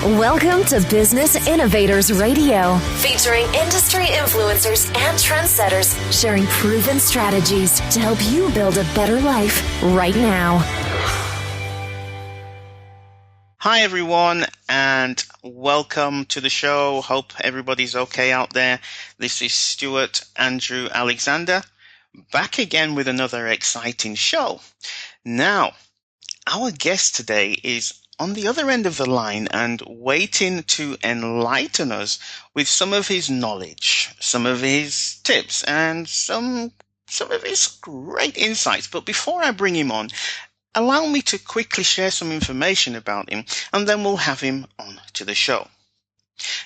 Welcome to Business Innovators Radio, featuring industry influencers and trendsetters sharing proven strategies to help you build a better life right now. Hi, everyone, and welcome to the show. Hope everybody's okay out there. This is Stuart Andrew Alexander, back again with another exciting show. Now, our guest today is on the other end of the line and waiting to enlighten us with some of his knowledge, some of his tips, and some of his great insights. But before I bring him on, allow me to quickly share some information about him, and then we'll have him on to the show.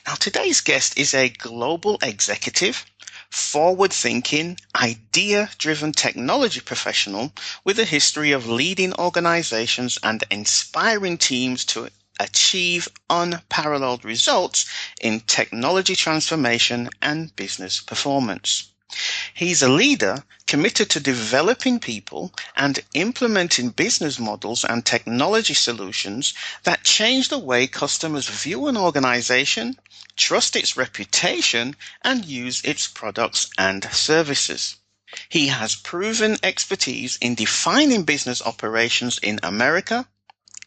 Now, today's guest is a global executive, forward-thinking, idea-driven technology professional with a history of leading organizations and inspiring teams to achieve unparalleled results in technology transformation and business performance. He's a leader committed to developing people and implementing business models and technology solutions that change the way customers view an organization, trust its reputation, and use its products and services. He has proven expertise in defining business operations in America,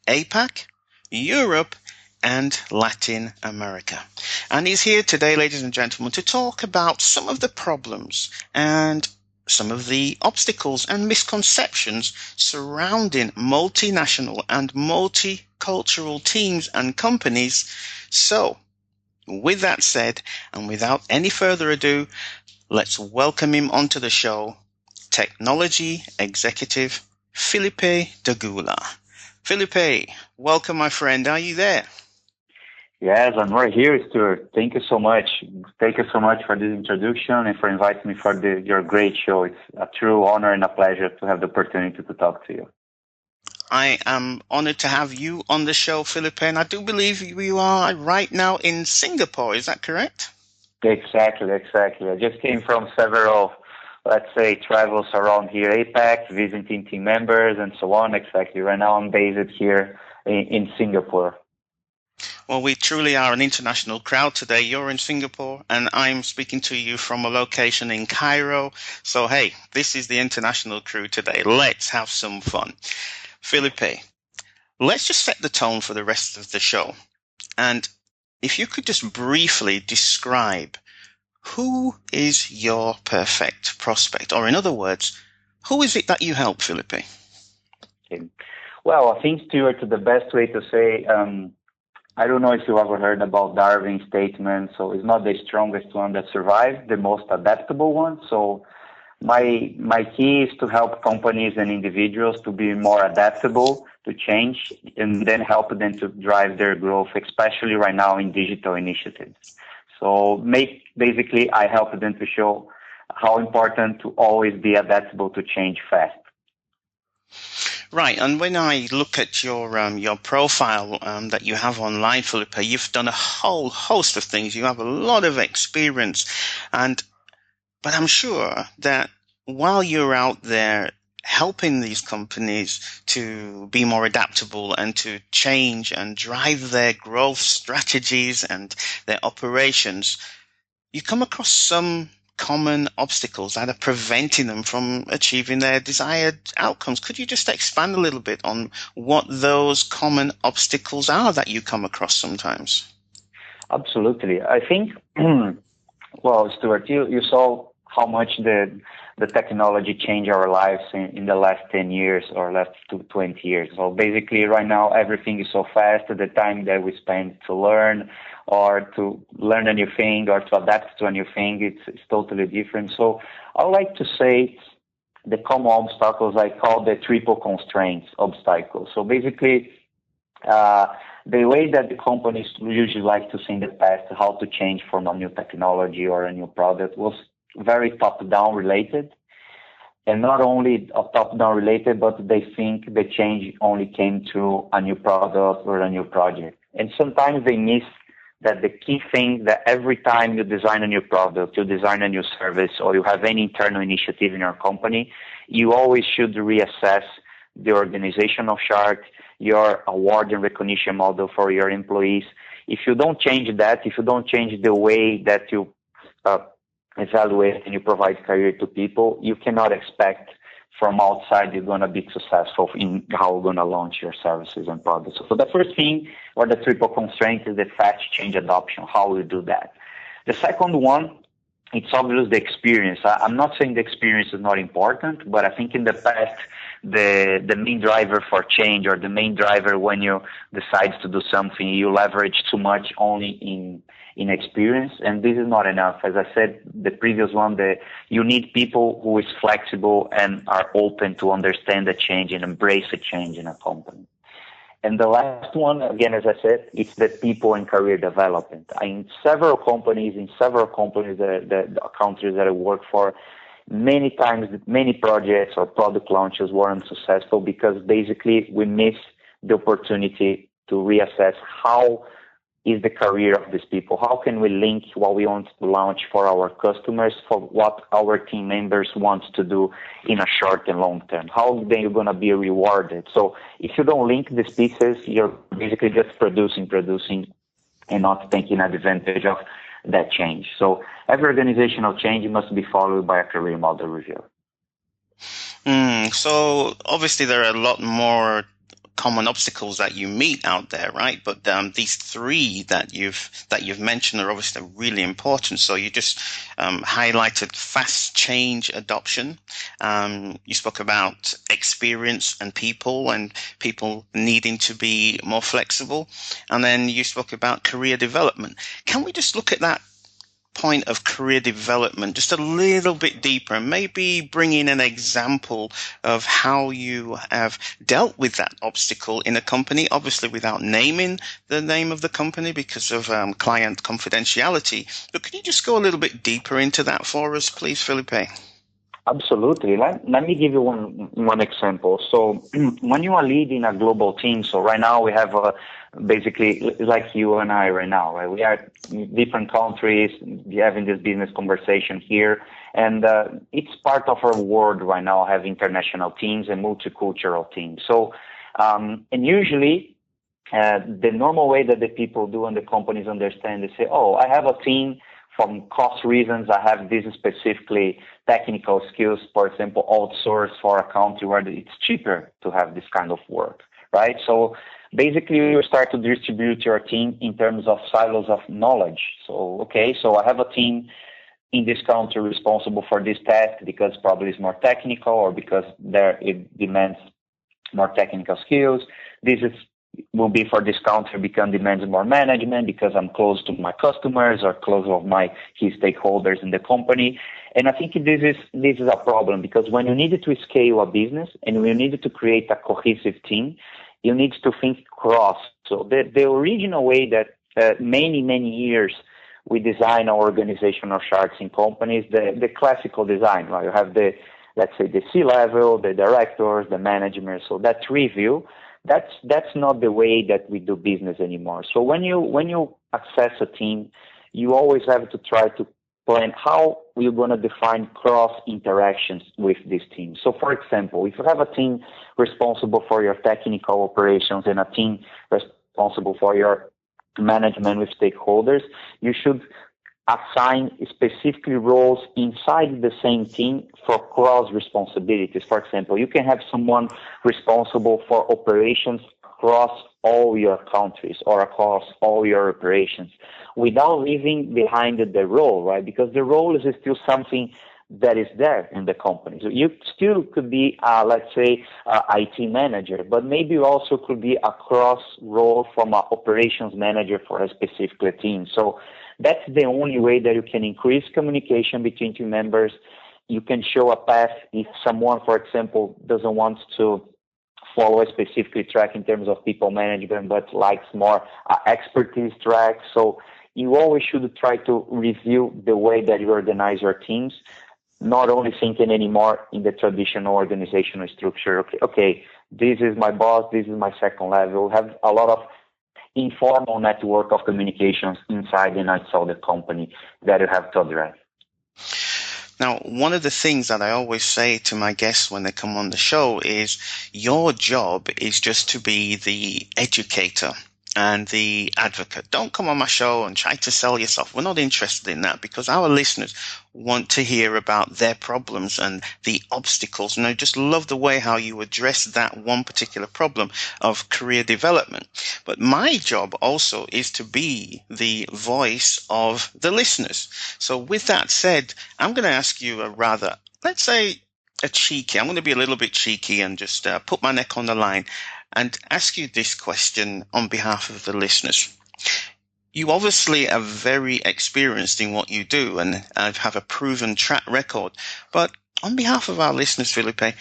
APAC, Europe, and Latin America. And he's here today, ladies and gentlemen, to talk about some of the problems and some of the obstacles and misconceptions surrounding multinational and multicultural teams and companies. So, with that said, and without any further ado, let's welcome him onto the show, technology executive Felipe Daguila. Felipe, welcome, my friend. Are you there? Yes, I'm right here, Stuart. Thank you so much. Thank you so much for this introduction and for inviting me for your great show. It's a true honor and a pleasure to have the opportunity to talk to you. I am honored to have you on the show, Felipe, and I do believe you are right now in Singapore. Is that correct? Exactly. I just came from several, let's say, travels around here, APAC, visiting team members and so on. Exactly. Right now I'm based here in Singapore. Well, we truly are an international crowd today. You're in Singapore, and I'm speaking to you from a location in Cairo. So, hey, this is the international crew today. Let's have some fun. Felipe, let's just set the tone for the rest of the show. And if you could just briefly describe who is your perfect prospect, or in other words, who is it that you help, Felipe? Okay. Well, I think, Stuart, the best way to say, I don't know if you ever heard about Darwin's statement. So it's not the strongest one that survives, the most adaptable one. So my key is to help companies and individuals to be more adaptable to change and then help them to drive their growth, especially right now in digital initiatives. So basically, I help them to show how important to always be adaptable to change fast. Right, and when I look at your profile that you have online, Felipe, you've done a whole host of things. You have a lot of experience, but I'm sure that while you're out there helping these companies to be more adaptable and to change and drive their growth strategies and their operations, you come across some common obstacles that are preventing them from achieving their desired outcomes. Could you just expand a little bit on what those common obstacles are that you come across sometimes? Absolutely. I think, well, Stuart, you saw how much the technology changed our lives in the last 10 years or last 20 years. So basically right now, everything is so fast. The time that we spend to learn or to learn a new thing or to adapt to a new thing, it's totally different. So I would like to say the common obstacles I call the triple constraints obstacles. So basically, the way that the companies usually like to see in the past how to change from a new technology or a new product was very top-down related. And not only top-down related, but they think the change only came through a new product or a new project. And sometimes they miss that the key thing that every time you design a new product, you design a new service, or you have any internal initiative in your company, you always should reassess the organizational chart. your award and recognition model for your employees. If you don't change that, if you don't change the way that you evaluate and you provide career to people, you cannot expect from outside you're going to be successful in how you're going to launch your services and products. So the first thing, or the triple constraint, is the fast change adoption, how we do that. The second one, it's obvious the experience. I'm not saying the experience is not important, but I think in the past, the main driver for change, or the main driver when you decide to do something, you leverage too much only in experience, and this is not enough. As I said, the previous one, you need people who is flexible and are open to understand the change and embrace the change in a company. And the last one, again, as I said, it's the people and career development. In several companies, the countries that I work for, many times, many projects or product launches weren't successful because basically we miss the opportunity to reassess how is the career of these people. How can we link what we want to launch for our customers for what our team members want to do in a short and long term? How they're going to be rewarded? So if you don't link these pieces, you're basically just producing and not taking advantage of that change. So every organizational change must be followed by a career model review. So obviously there are a lot more common obstacles that you meet out there, right? But these three that you've mentioned are obviously really important. So you just highlighted fast change adoption. You spoke about experience and people needing to be more flexible, and then you spoke about career development. Can we just look at that point of career development just a little bit deeper, and maybe bring in an example of how you have dealt with that obstacle in a company, obviously without naming the name of the company because of client confidentiality. But can you just go a little bit deeper into that for us, please, Felipe? Absolutely. Let me give you one example. So when you are leading a global team, so right now we have basically like you and I right now, right? We are in different countries, we're having this business conversation here, and it's part of our world right now, have international teams and multicultural teams. So, and usually the normal way that the people do and the companies understand, they say, oh, I have a team from cost reasons, I have this specifically technical skills, for example, outsourced for a country where it's cheaper to have this kind of work, right? So basically you start to distribute your team in terms of silos of knowledge. So, okay, so I have a team in this country responsible for this task because probably it's more technical or because it demands more technical skills. Will be for this country because demands more management because I'm close to my customers or close to my key stakeholders in the company. And I think this is a problem because when you needed to scale a business and when you needed to create a cohesive team, you need to think cross. So the original way that many years we design our organizational charts in companies, the classical design, right? You have let's say the C-level, the directors, the management. So that review. That's not the way that we do business anymore. So when you access a team, you always have to try to plan how we're going to define cross interactions with this team. So for example, if you have a team responsible for your technical operations and a team responsible for your management with stakeholders, you should assign specifically roles inside the same team for cross responsibilities. For example, you can have someone responsible for operations across all your countries or across all your operations without leaving behind the role, right? Because the role is still something that is there in the company. So you still could be, let's say, IT manager, but maybe you also could be a cross role from an operations manager for a specific team. So that's the only way that you can increase communication between team members. You can show a path if someone, for example, doesn't want to follow a specific track in terms of people management, but likes more expertise track. So you always should try to review the way that you organize your teams, not only thinking anymore in the traditional organizational structure. Okay, this is my boss, this is my second level. Have a lot of informal network of communications inside and outside the company that you have to address. Now, one of the things that I always say to my guests when they come on the show is your job is just to be the educator and the advocate. Don't come on my show and try to sell yourself. We're not interested in that, because our listeners want to hear about their problems and the obstacles. And I just love the way how you address that one particular problem of career development. But my job also is to be the voice of the listeners. So with that said, I'm going to ask you I'm going to be a little bit cheeky and just put my neck on the line and ask you this question on behalf of the listeners. You obviously are very experienced in what you do and have a proven track record. But on behalf of our listeners, Felipe,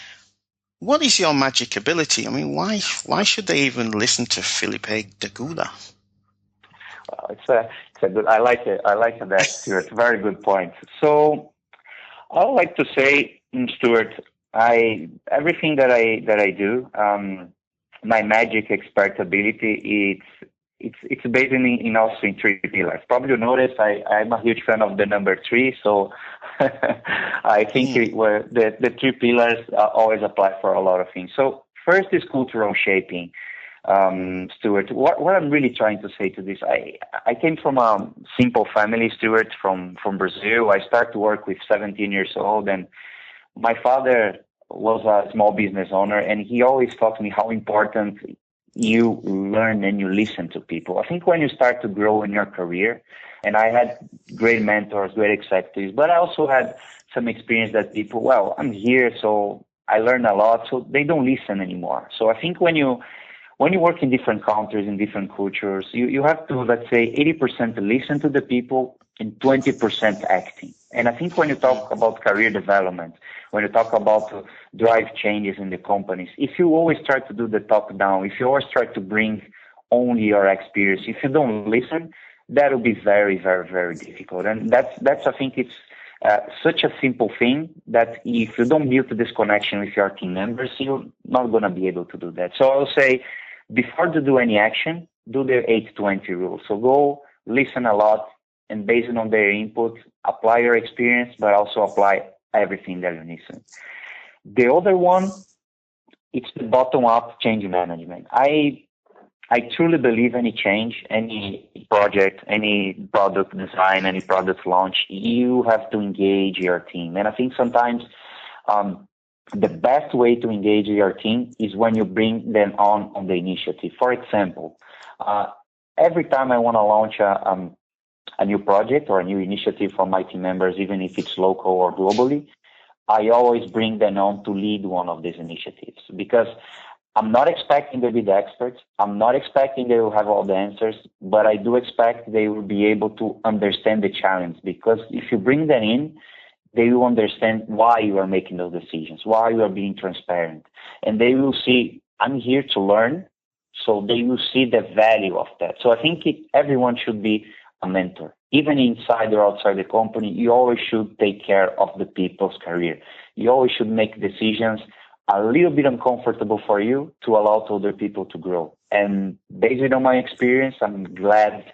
what is your magic ability? I mean, why should they even listen to Felipe Daguila? It's a good. I like it. I like that, Stuart. Very good point. So I would like to say, Stuart, everything that I do. My magic expert ability, it's based in also in three pillars. Probably you notice I'm a huge fan of the number 3, so I think the 3 pillars always apply for a lot of things. So first is cultural shaping. Stuart, what I'm really trying to say to this, I came from a simple family, Stuart, from Brazil. I started to work with 17 years old, and my father was a small business owner, and he always taught me how important you learn and you listen to people. I think when you start to grow in your career, and I had great mentors, great executives, but I also had some experience that people, well, I'm here, so I learn a lot, so they don't listen anymore. So I think when you work in different countries, in different cultures, you have to, let's say, 80% listen to the people and 20% acting. And I think when you talk about career development, when you talk about drive changes in the companies, if you always try to do the top down, if you always try to bring only your experience, if you don't listen, that will be very, very, very difficult. And that's I think it's such a simple thing that if you don't build this connection with your team members, you're not going to be able to do that. So I'll say, before to do any action, do the 80-20 rule. So go listen a lot, and based on their input, apply your experience, but also apply everything that you listen. The other one, it's the bottom-up change management. I truly believe any change, any project, any product design, any product launch, you have to engage your team. And I think sometimes the best way to engage your team is when you bring them on the initiative. For example, every time I want to launch a new project or a new initiative for my team members, even if it's local or globally, I always bring them on to lead one of these initiatives, because I'm not expecting they be the experts. I'm not expecting they will have all the answers, but I do expect they will be able to understand the challenge, because if you bring them in, they will understand why you are making those decisions, why you are being transparent. And they will see, I'm here to learn, so they will see the value of that. So I think everyone should be a mentor. Even inside or outside the company, you always should take care of the people's career. You always should make decisions a little bit uncomfortable for you to allow other people to grow. And based on my experience, I'm glad,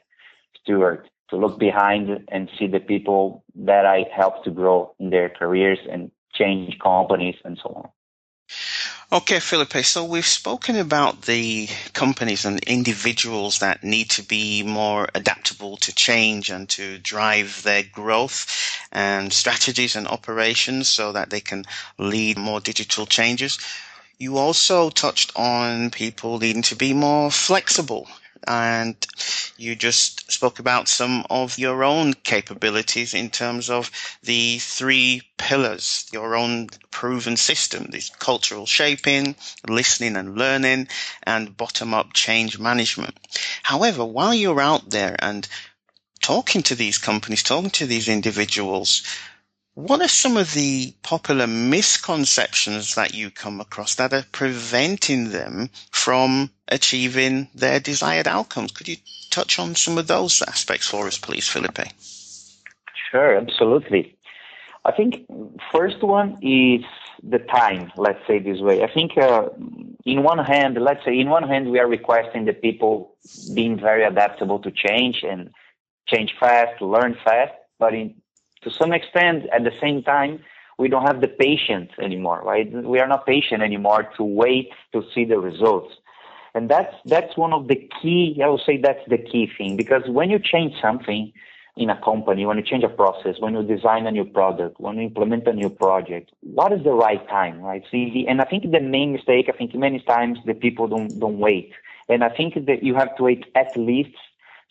Stuart, to look behind and see the people that I helped to grow in their careers and change companies and so on. Okay, Felipe, so we've spoken about the companies and individuals that need to be more adaptable to change and to drive their growth and strategies and operations so that they can lead more digital changes. You also touched on people needing to be more flexible, and you just spoke about some of your own capabilities in terms of the 3 pillars, your own proven system, this cultural shaping, listening and learning, and bottom-up change management. However, while you're out there and talking to these companies, talking to these individuals, what are some of the popular misconceptions that you come across that are preventing them from achieving their desired outcomes? Could you touch on some of those aspects for us, please, Felipe? Sure, absolutely. I think first one is the time, let's say this way. I think in one hand, we are requesting the people being very adaptable to change and change fast, learn fast, but to some extent, at the same time, we don't have the patience anymore, right? We are not patient anymore to wait to see the results. And that's one of the key, I would say that's the key thing, because when you change something in a company, when you change a process, when you design a new product, when you implement a new project, what is the right time, right? See, and I think the main mistake, I think many times the people don't wait. And I think that you have to wait at least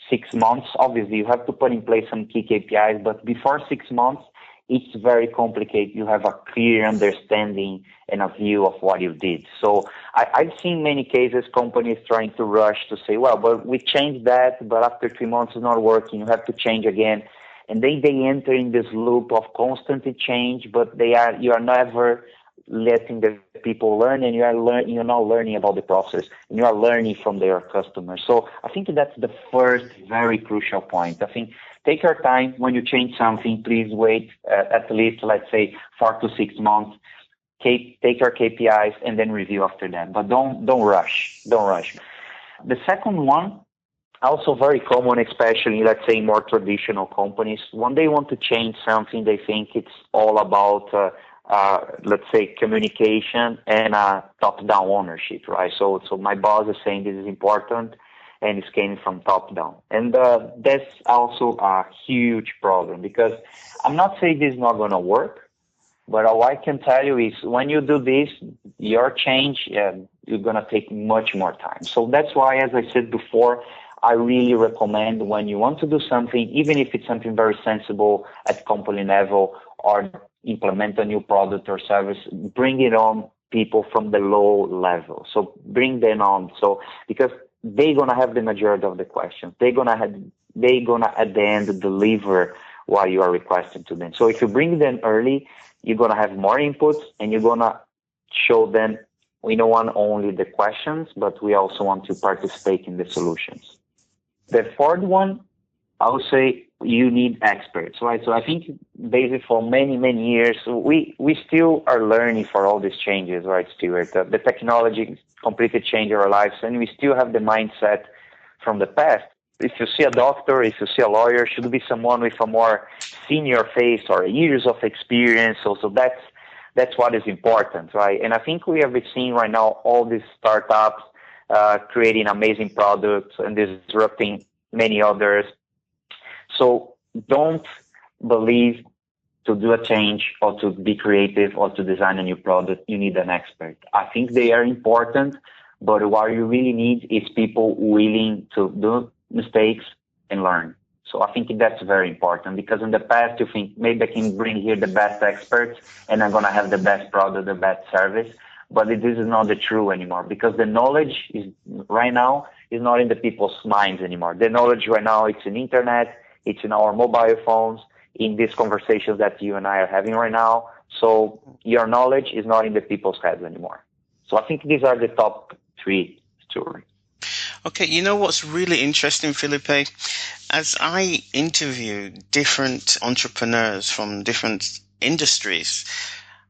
6 months. Obviously, you have to put in place some key KPIs, but before 6 months, it's very complicated. You have a clear understanding and a view of what you did. So I've seen many cases, companies trying to rush to say, well, but we changed that, but after 3 months it's not working. You have to change again. And then they enter in this loop of constant change, but you are never letting the people learn, and you're not learning about the process, and you are learning from their customers. So I think that's the first very crucial point. I think take your time when you change something. Please wait at least, let's say, 4 to 6 months. Take your KPIs and then review after that. But don't rush. Don't rush. The second one, also very common, especially, let's say, more traditional companies. When they want to change something, they think it's all about let's say, communication and top-down ownership, right? So my boss is saying this is important, and it's came from top-down. And that's also a huge problem, because I'm not saying this is not going to work, but all I can tell you is when you do this, your change, you're going to take much more time. So that's why, as I said before, I really recommend when you want to do something, even if it's something very sensible at company level or implement a new product or service, bring it on people from the low level. So bring them on. So because they're gonna have the majority of the questions. They're gonna at the end deliver what you are requesting to them. So if you bring them early, you're gonna have more inputs, and you're gonna show them we don't want only the questions, but we also want to participate in the solutions. The fourth one, I would say you need experts, right? So I think basically for many, many years, we still are learning for all these changes, right, Stuart? The technology completely changed our lives, and we still have the mindset from the past. If you see a doctor, if you see a lawyer, should be someone with a more senior face or years of experience. So that's what is important, right? And I think we have been seeing right now all these startups creating amazing products and disrupting many others. So don't believe to do a change or to be creative or to design a new product, you need an expert. I think they are important, but what you really need is people willing to do mistakes and learn. So I think that's very important, because in the past you think maybe I can bring here the best experts and I'm going to have the best product, the best service. But this is not the true anymore, because the knowledge is right now is not in the people's minds anymore. The knowledge right now, it's in internet, it's in our mobile phones, in these conversations that you and I are having right now. So your knowledge is not in the people's heads anymore. So I think these are the top 3 stories. Okay, you know what's really interesting, Felipe? As I interview different entrepreneurs from different industries,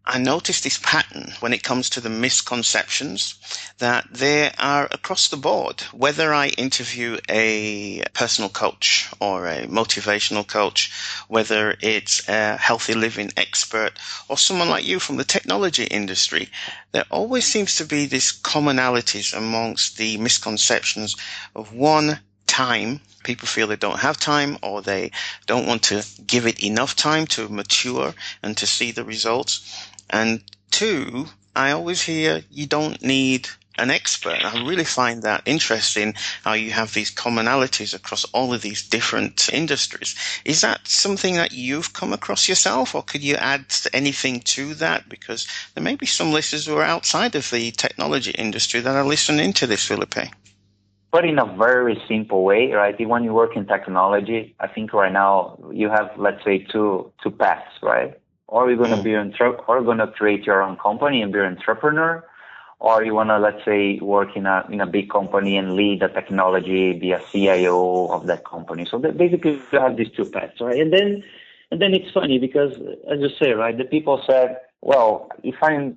I noticed this pattern when it comes to the misconceptions that they are across the board. Whether I interview a personal coach or a motivational coach, whether it's a healthy living expert or someone like you from the technology industry, there always seems to be these commonalities amongst the misconceptions of one, time. People feel they don't have time, or they don't want to give it enough time to mature and to see the results. And 2, I always hear you don't need an expert. I really find that interesting, how you have these commonalities across all of these different industries. Is that something that you've come across yourself, or could you add anything to that? Because there may be some listeners who are outside of the technology industry that are listening to this, Felipe. But in a very simple way, right? When you work in technology, I think right now you have, let's say, two paths, right? Or you're going to be or going to create your own company and be an entrepreneur, or you want to, let's say, work in a big company and lead the technology, be a CIO of that company. So basically you have these 2 paths, right? And then it's funny because, as you say, right, the people said, well, if I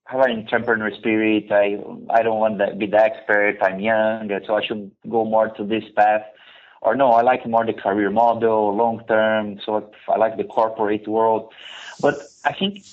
have an entrepreneur spirit, I don't want to be the expert, I'm young, so I should go more to this path. or no, I like more the career model, long term. So I like the corporate world. But I think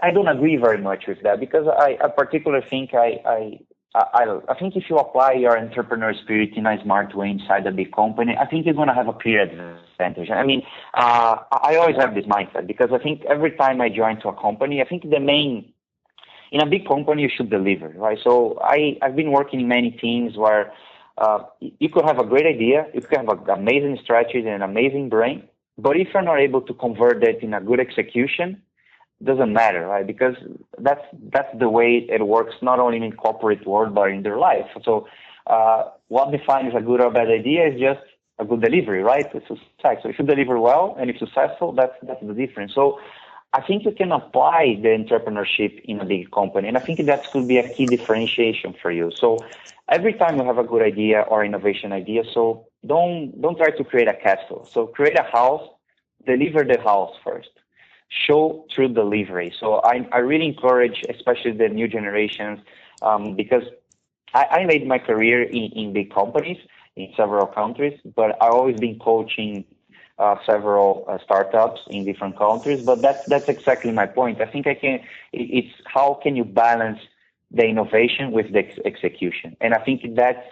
I don't agree very much with that, because I particularly think I think if you apply your entrepreneur spirit in a smart way inside a big company, I think you're going to have a clear advantage. I mean, I always have this mindset, because I think every time I join to a company, I think in a big company, you should deliver, right? So I've been working in many teams where you could have a great idea, you could have an amazing strategy and an amazing brain, but if you're not able to convert it in a good execution, doesn't matter, right? Because that's the way it works, not only in corporate world, but in their life. So what defines a good or bad idea is just a good delivery, right? It's a success. So if you deliver well and if successful, that's the difference. So I think you can apply the entrepreneurship in a big company, and I think that could be a key differentiation for you. So every time you have a good idea or innovation idea, so don't try to create a castle. So create a house, deliver the house first. Show through delivery. So I really encourage, especially the new generations, because I made my career in big companies in several countries, but I've always been coaching several startups in different countries. But that's exactly my point. I think it's how can you balance the innovation with the execution, and I think that's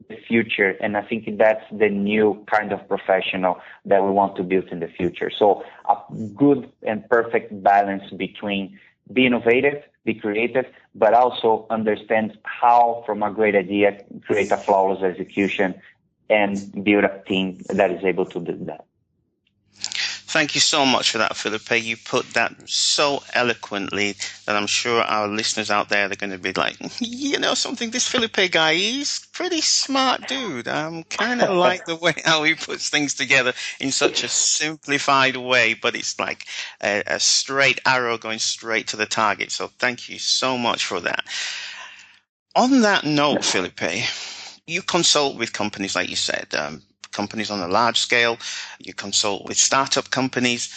the future, and I think that's the new kind of professional that we want to build in the future. So a good and perfect balance between be innovative, be creative, but also understand how, from a great idea, create a flawless execution and build a team that is able to do that. Thank you so much for that, Felipe. You put that so eloquently that I'm sure our listeners out there, they're going to be like, you know something, this Felipe guy, he's pretty smart dude. I'm kind of like the way how he puts things together in such a simplified way, but it's like a straight arrow going straight to the target. So thank you so much for that. On that note, Felipe, you consult with companies, like you said, companies on a large scale, you consult with startup companies,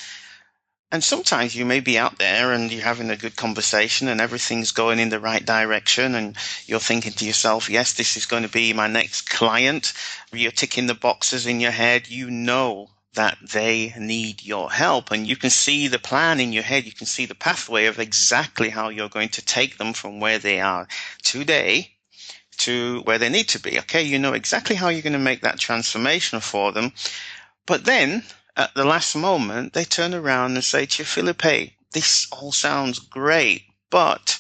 and sometimes you may be out there and you're having a good conversation and everything's going in the right direction and you're thinking to yourself, yes, this is going to be my next client. You're ticking the boxes in your head. You know that they need your help, and you can see the plan in your head. You can see the pathway of exactly how you're going to take them from where they are today to where they need to be. Okay, you know exactly how you're going to make that transformation for them. But then at the last moment, they turn around and say to you, Felipe, this all sounds great, but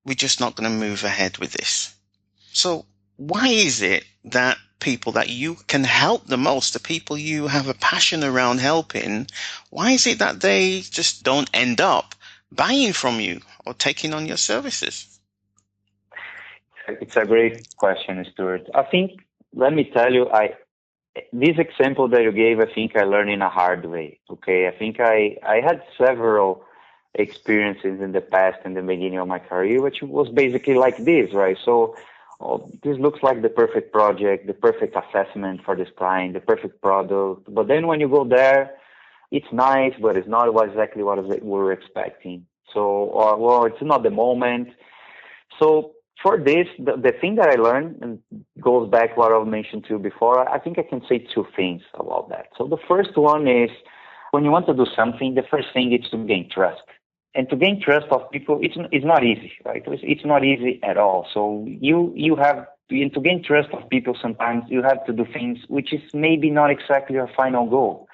we're just not going to move ahead with this. So why is it that people that you can help the most, the people you have a passion around helping, why is it that they just don't end up buying from you or taking on your services? It's a great question, Stuart. I think, let me tell you, this example that you gave, I think I learned in a hard way. Okay, I think I had several experiences in the past, in the beginning of my career, which was basically like this, right? So this looks like the perfect project, the perfect assessment for this client, the perfect product. But then when you go there, it's nice, but it's not exactly what we were expecting. So, well, it's not the moment. So for this, the thing that I learned, and goes back what I mentioned to you before, I think I can say two things about that. So the first one is, when you want to do something, the first thing is to gain trust. And to gain trust of people, it's not easy, right? It's not easy at all. So you have to gain trust of people. Sometimes you have to do things which is maybe not exactly your final goal.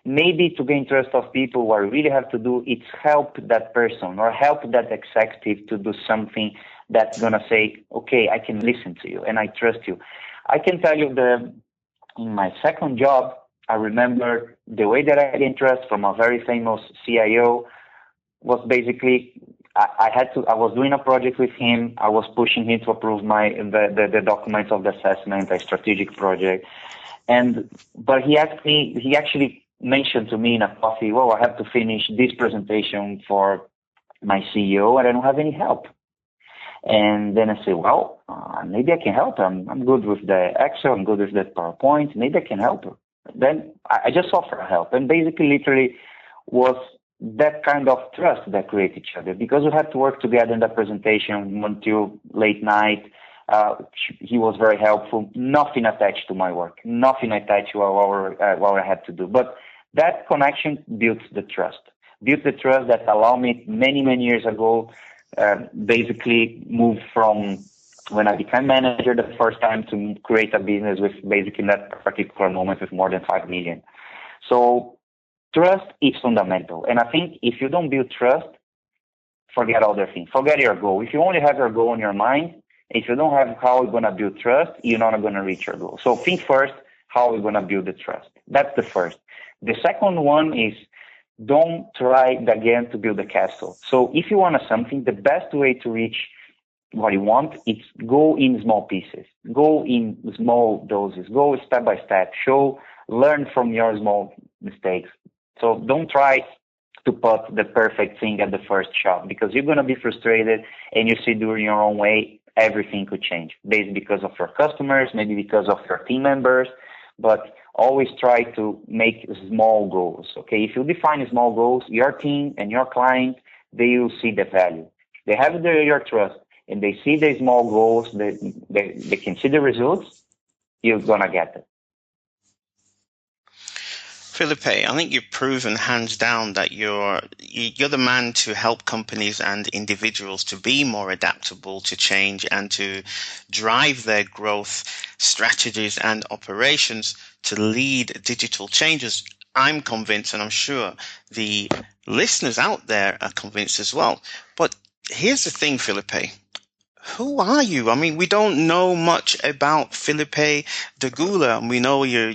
Maybe to gain trust of people, what you really have to do is help that person or help that executive to do something that's going to say, okay, I can listen to you and I trust you. I can tell you that in my second job, I remember the way that I gained trust from a very famous CIO was basically, I was doing a project with him. I was pushing him to approve the documents of the assessment, a strategic project. But he actually mentioned to me in a coffee, well, I have to finish this presentation for my CEO and I don't have any help. And then I say, well, maybe I can help her. I'm good with the Excel. I'm good with the PowerPoint. Maybe I can help her. Then I just offer help. And basically, literally, was that kind of trust that created each other, because we had to work together in the presentation until late night. He was very helpful. Nothing attached to my work, nothing attached to what I had to do. But that connection built the trust. That allowed me many years ago, basically move from when I became manager the first time to create a business with basically in that particular moment with more than 5 million. So trust is fundamental. And I think if you don't build trust, forget other things. Forget your goal. If you only have your goal in your mind, if you don't have how you're going to build trust, you're not going to reach your goal. So think first, how we're going to build the trust. That's the first. The second one is don't try again to build a castle. So if you want something, the best way to reach what you want is go in small pieces, go in small doses, go step by step, learn from your small mistakes. So don't try to put the perfect thing at the first shot, because you're going to be frustrated and you see doing your own way, everything could change based because of your customers, maybe because of your team members, but always try to make small goals. Okay. If you define small goals, your team and your client, they will see the value. They have your trust and they see the small goals, they can see the results, you're going to get it. Felipe, I think you've proven hands down that you're the man to help companies and individuals to be more adaptable to change and to drive their growth strategies and operations to lead digital changes. I'm convinced, and I'm sure the listeners out there are convinced as well. But here's the thing, Felipe. Who are you? I mean, we don't know much about Felipe Daguila, and we know your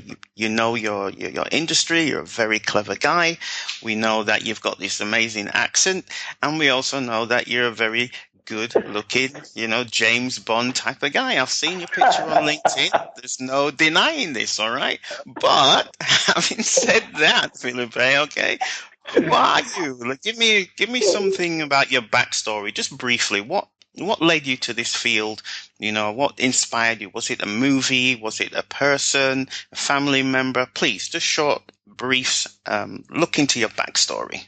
industry. You're a very clever guy. We know that you've got this amazing accent, and we also know that you're a very good-looking, James Bond type of guy. I've seen your picture on LinkedIn. There's no denying this, all right? But having said that, Felipe, okay, who are you? Like, give me something about your backstory, just briefly. What led you to this field? What inspired you? Was it a movie? Was it a person, a family member? Please, just short, briefs. Look into your backstory.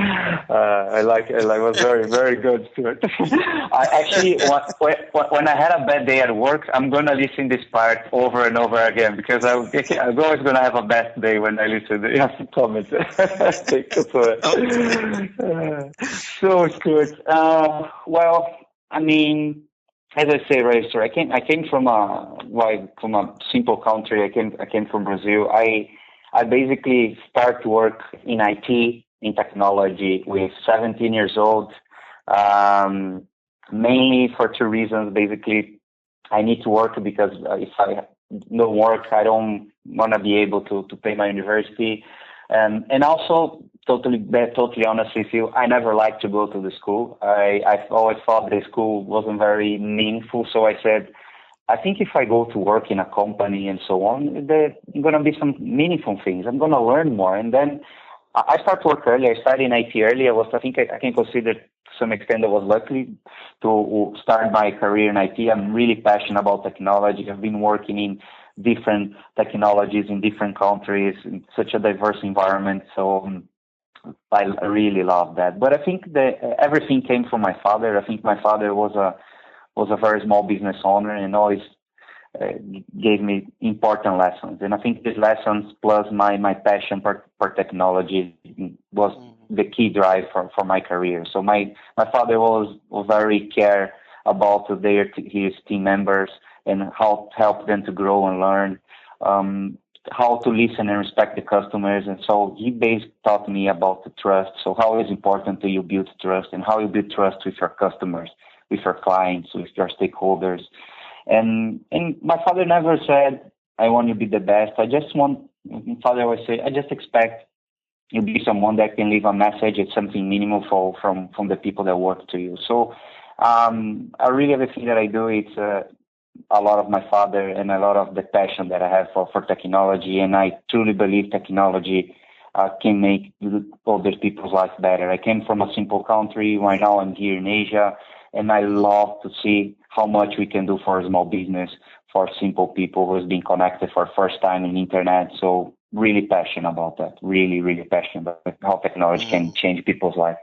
I like it. It was very, very good, Stuart. I actually, when I had a bad day at work, I'm going to listen this part over and over again, because I'm always going to have a bad day when I listen to the comments. Thank you for it. So, Stuart, well, I mean, as I say, right, sir, I came from a simple country. I came from Brazil. I basically started to work in IT, in technology, with 17 years old, mainly for two reasons. Basically, I need to work because if I don't work, I don't want to be able to pay my university. And also, totally honest with you, I never liked to go to the school. I've always thought the school wasn't very meaningful. So I said, I think if I go to work in a company and so on, there are going to be some meaningful things. I'm going to learn more. And then I started to work early. I started in IT early. I think I can consider to some extent I was lucky to start my career in IT. I'm really passionate about technology. I've been working in different technologies in different countries in such a diverse environment. So I really love that. But I think that everything came from my father. I think my father was a very small business owner and always gave me important lessons. And I think these lessons plus my passion for technology was the key drive for my career. So my father was very care about his team members and how to help them to grow and learn, how to listen and respect the customers. And so he basically taught me about the trust. So how is important to you build trust and how you build trust with your customers, with your clients, with your stakeholders. And my father never said, I want you to be the best. My father always say, I just expect you to be someone that can leave a message. It's something meaningful from the people that work to you. So I really, everything that I do, it's a lot of my father and a lot of the passion that I have for technology. And I truly believe technology can make other people's lives better. I came from a simple country. Right now I'm here in Asia, and I love to see how much we can do for a small business, for simple people who's been connected for the first time in internet. So really passionate about that. Really, really passionate about how technology can change people's lives.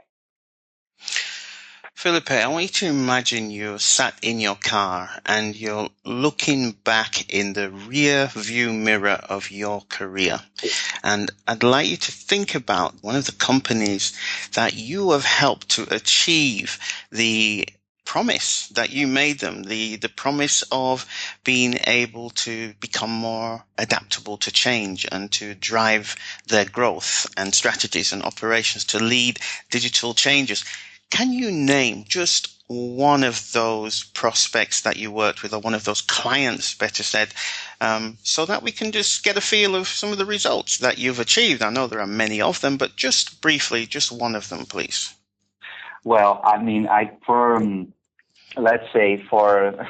Felipe, I want you to imagine you're sat in your car and you're looking back in the rear view mirror of your career. And I'd like you to think about one of the companies that you have helped to achieve the promise that you made them, the promise of being able to become more adaptable to change and to drive their growth and strategies and operations to lead digital changes. Can you name just one of those prospects that you worked with, or one of those clients, better said, so that we can just get a feel of some of the results that you've achieved? I know there are many of them, but just briefly, just one of them, please. Well, I mean, let's say for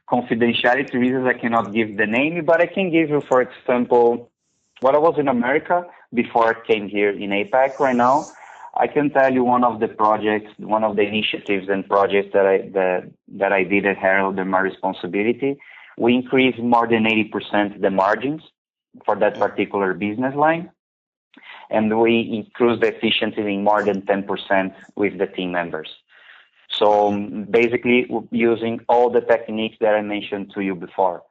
confidentiality reasons, I cannot give the name, but I can give you, for example, when I was in America before I came here in APAC right now. I can tell you one of the projects, one of the initiatives and projects that I did at Herald and my responsibility. We increased more than 80% the margins for that particular business line, and we increased the efficiency in more than 10% with the team members. So basically, using all the techniques that I mentioned to you before.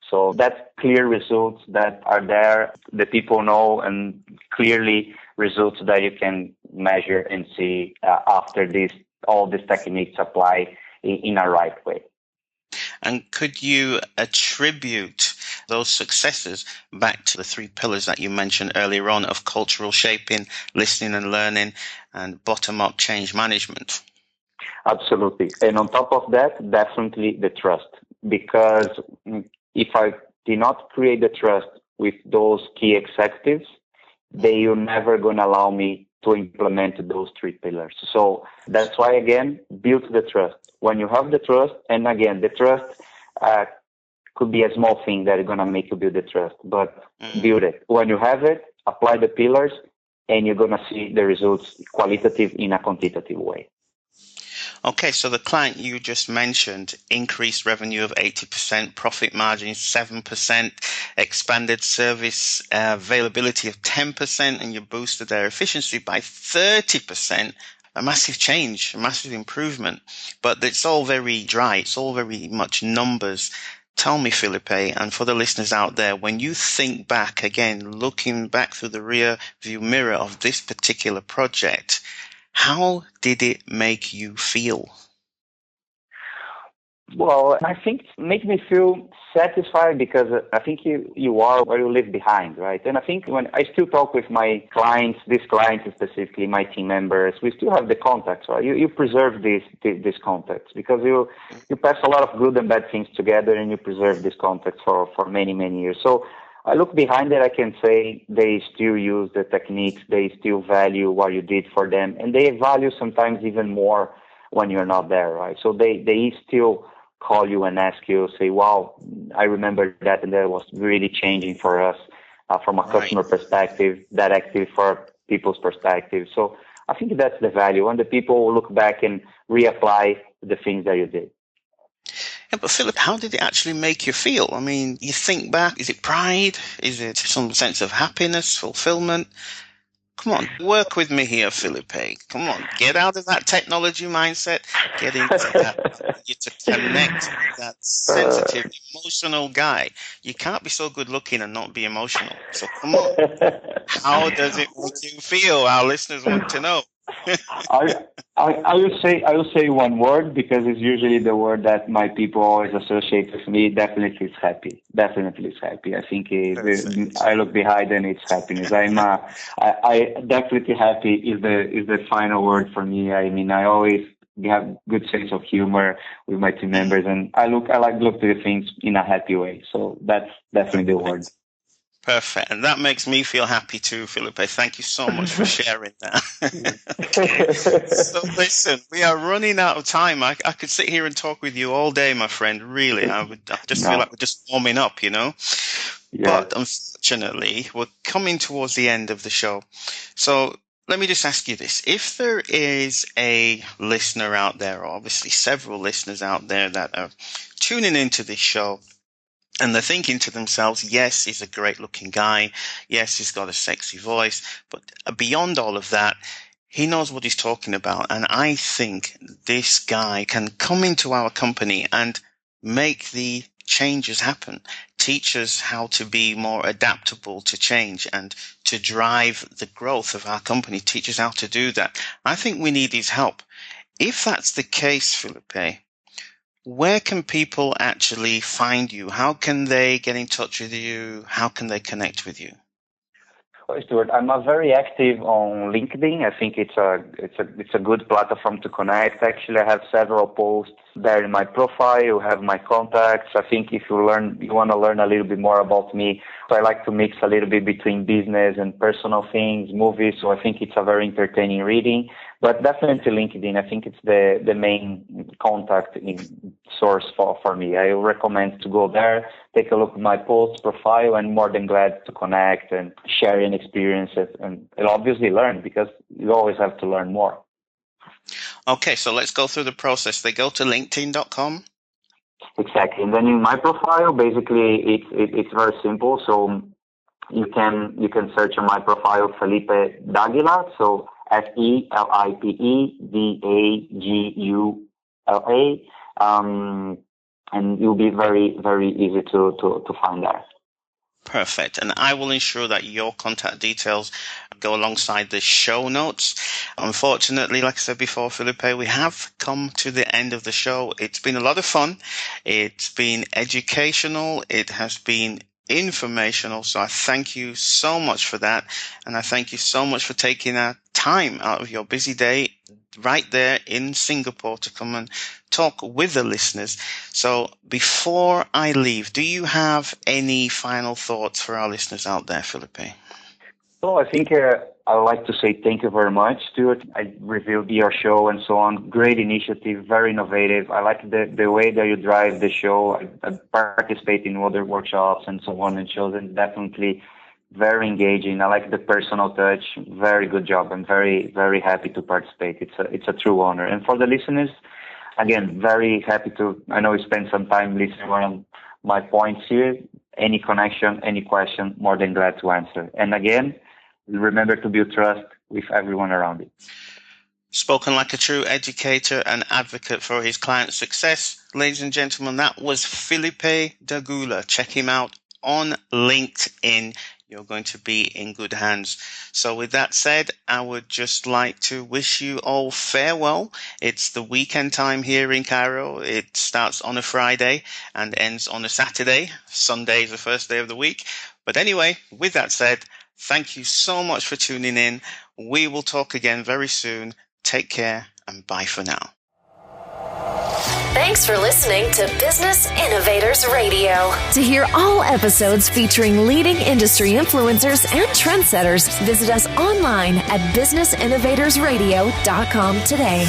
So that's clear results that are there, the people know, and clearly results that you can measure and see after all these techniques apply in a right way. And could you attribute those successes back to the three pillars that you mentioned earlier on of cultural shaping, listening and learning, and bottom-up change management? Absolutely. And on top of that, definitely the trust. Because if I did not create the trust with those key executives, they are never going to allow me to implement those three pillars. So that's why, again, build the trust. When you have the trust, and again, the trust could be a small thing that is going to make you build the trust, but build it. When you have it, apply the pillars, and you're going to see the results qualitative in a quantitative way. Okay, so the client you just mentioned increased revenue of 80%, profit margin 7%, expanded service availability of 10%, and you boosted their efficiency by 30%. A massive change, a massive improvement. But it's all very dry. It's all very much numbers. Tell me, Felipe, and for the listeners out there, when you think back, again, looking back through the rear view mirror of this particular project, how did it make you feel? Well, I think it makes me feel satisfied because I think you are where you leave behind, right? And I think when I still talk with my clients, these clients specifically, my team members, we still have the contacts, right? You preserve these contacts because you pass a lot of good and bad things together, and you preserve these contacts for many, many years. So I look behind it, I can say they still use the techniques, they still value what you did for them, and they value sometimes even more when you're not there, right? So they still call you and ask you, say, wow, I remember that, and that was really changing for us from a customer perspective, that active for people's perspective. So I think that's the value, and the people will look back and reapply the things that you did. Yeah, but Philip, how did it actually make you feel? I mean, you think back, is it pride? Is it some sense of happiness, fulfillment? Come on, work with me here, Felipe. Come on, get out of that technology mindset, get into that, you to connect with that sensitive, emotional guy. You can't be so good looking and not be emotional. So come on, how does it make you feel? Our listeners want to know. I will say one word because it's usually the word that my people always associate with me. Definitely it's happy. Definitely it's happy. I think I look behind and it's happiness. I definitely happy is the final word for me. I mean, I always have good sense of humor with my team members, and I like to look to the things in a happy way. So that's definitely the word. Perfect. And that makes me feel happy too, Felipe. Thank you so much for sharing that. Okay. So listen, we are running out of time. I could sit here and talk with you all day, my friend. Really, I just feel like we're just warming up, you know? Yeah. But unfortunately, we're coming towards the end of the show. So let me just ask you this. If there is a listener out there, or obviously several listeners out there that are tuning into this show, and they're thinking to themselves, yes, he's a great looking guy. Yes, he's got a sexy voice. But beyond all of that, He knows what he's talking about. And I think this guy can come into our company and make the changes happen, teach us how to be more adaptable to change and to drive the growth of our company, teach us how to do that. I think we need his help. If that's the case, Felipe, where can people actually find you? How can they get in touch with you? How can they connect with you? Well, Stuart, I'm very active on LinkedIn. I think it's a good platform to connect. Actually, I have several posts there in my profile. You have my contacts. I think if you want to learn a little bit more about me, so I like to mix a little bit between business and personal things, movies. So I think it's a very entertaining reading. But definitely LinkedIn. I think it's the main contact source for me. I recommend to go there, take a look at my post profile, and more than glad to connect and share an experiences and obviously learn, because you always have to learn more. Okay, so let's go through the process. They go to linkedin.com. Exactly. And then in my profile, basically it's very simple. So you can search on my profile Felipe Daguila. So FelipeDagula, and you'll be very, very easy to find that. Perfect. And I will ensure that your contact details go alongside the show notes. Unfortunately, like I said before, Felipe, we have come to the end of the show. It's been a lot of fun. It's been educational. It has been informational. So I thank you so much for that. And I thank you so much for taking that time out of your busy day right there in Singapore to come and talk with the listeners. So before I leave, do you have any final thoughts for our listeners out there, Felipe? So I think I would like to say thank you very much, Stuart. I reviewed your show and so on. Great initiative, very innovative. I like the way that you drive the show. I participate in other workshops and so on and shows, and definitely very engaging. I like the personal touch. Very good job. I'm very, very happy to participate. It's a true honor. And for the listeners, again, very happy to, I know you spent some time listening on my points here. Any connection, any question, more than glad to answer. And again, remember to build trust with everyone around you. Spoken like a true educator and advocate for his client's success. Ladies and gentlemen, that was Felipe Daguila. Check him out on LinkedIn. You're going to be in good hands. So with that said, I would just like to wish you all farewell. It's the weekend time here in Cairo. It starts on a Friday and ends on a Saturday. Sunday is the first day of the week. But anyway, with that said, thank you so much for tuning in. We will talk again very soon. Take care and bye for now. Thanks for listening to Business Innovators Radio. To hear all episodes featuring leading industry influencers and trendsetters, visit us online at businessinnovatorsradio.com today.